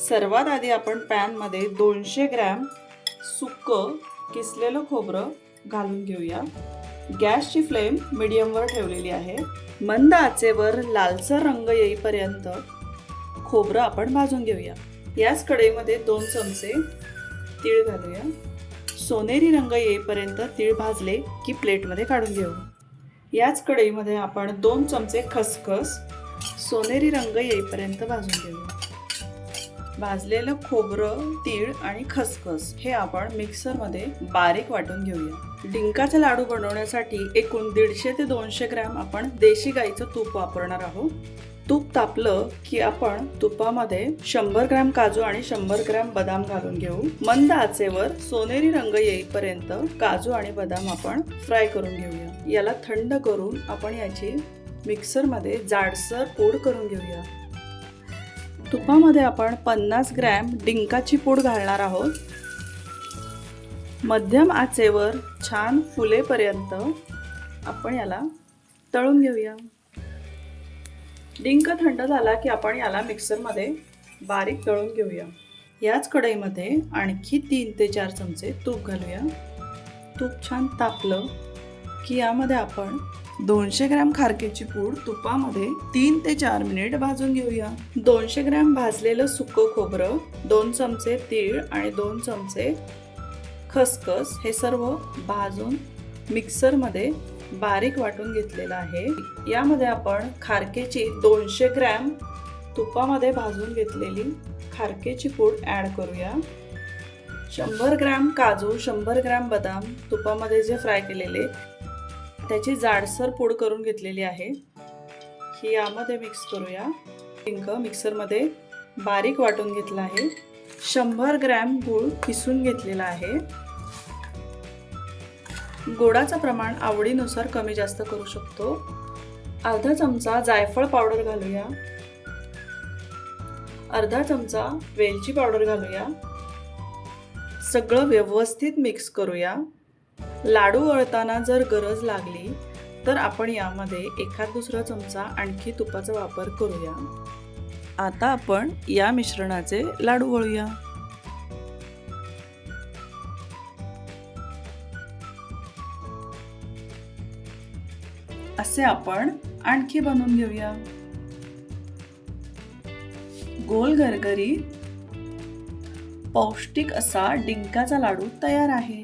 सर्वात आधी आपण पॅनमध्ये 200 ग्रॅम सुकं किसलेलं खोबरं घालून घेऊया। गॅसची फ्लेम मीडियमवर ठेवलेली आहे। मंद आचेवर लालसर रंग येईपर्यंत खोबरं आपण भाजून घेऊया। याच कढईमध्ये 2 चमचे तीळ घालूया। सोनेरी रंग येईपर्यंत तीळ भाजले की प्लेटमध्ये काढून घेऊ। याच कढईमध्ये आपण 2 चमचे खसखस सोनेरी रंग येईपर्यंत भाजून घेऊया। भाजलेलं खोबरं, तीळ आणि खसखस हे आपण मिक्सरमध्ये बारीक वाटून घेऊया। डिंकाचे लाडू बनवण्यासाठी एकूण 150 ते 200 ग्रॅम आपण देशी गाईचं तूप वापरणार आहोत। तूप तापलं की आपण तुपामध्ये 100 ग्रॅम काजू आणि 100 ग्रॅम बदाम घालून घेऊ। मंद आचेवर सोनेरी रंग येईपर्यंत काजू आणि बदाम आपण फ्राय करून घेऊया। याला थंड करून आपण याची मिक्सरमध्ये जाडसर पूड करून घेऊया। तुपामध्ये आपण 50 ग्रॅम डिंकाची पूड घालणार आहोत। मध्यम आचेवर छान फुलेपर्यंत आपण याला तळून घेऊया। डिंक थंड झाला की आपण याला मिक्सरमध्ये बारीक तळून घेऊया। याच कढईमध्ये आणखी 3 ते 4 चमचे तूप घालूया। तूप छान तापलं की यामध्ये आपण 200 ग्रॅम खारकेची पूड तुपामध्ये 3 ते 4 मिनिट भाजून घेऊया। 200 ग्रॅम भाजलेलं सुकं खोबरं, 2 चमचे तीळ आणि 2 चमचे खसखस हे सर्व भाजून मिक्सरमध्ये बारीक वाटून घेतलेलं आहे। यामध्ये आपण खारकेची 200 ग्रॅम तुपामध्ये भाजून घेतलेली खारकेची पूड ॲड करूया। 100 ग्रॅम काजू, 100 ग्रॅम बदाम तुपामध्ये जे फ्राय केलेले त्याची जाडसर पूड करून घेतलेली आहे, ही यामध्ये मिक्स करूया। डिंक मिक्सरमध्ये बारीक वाटून घेतला आहे। 100 ग्रॅम गूळ किसून घेतलेला आहे। गोडाचं प्रमाण आवडीनुसार कमी जास्त करू शकतो। अर्धा चमचा जायफळ पावडर घालूया। अर्धा चमचा वेलची पावडर घालूया। सगळं व्यवस्थित मिक्स करूया। लाडू वळताना जर गरज लागली तर आपण यामध्ये एखाद दुसरा चमचा आणखी तुपाचा वापर करूया। आता आपण या मिश्रणाचे लाडू वळूया। असे आपण आणखी बनवून घेऊया। गोल गरगरीत पौष्टिक असा डिंकाचा लाडू तयार आहे।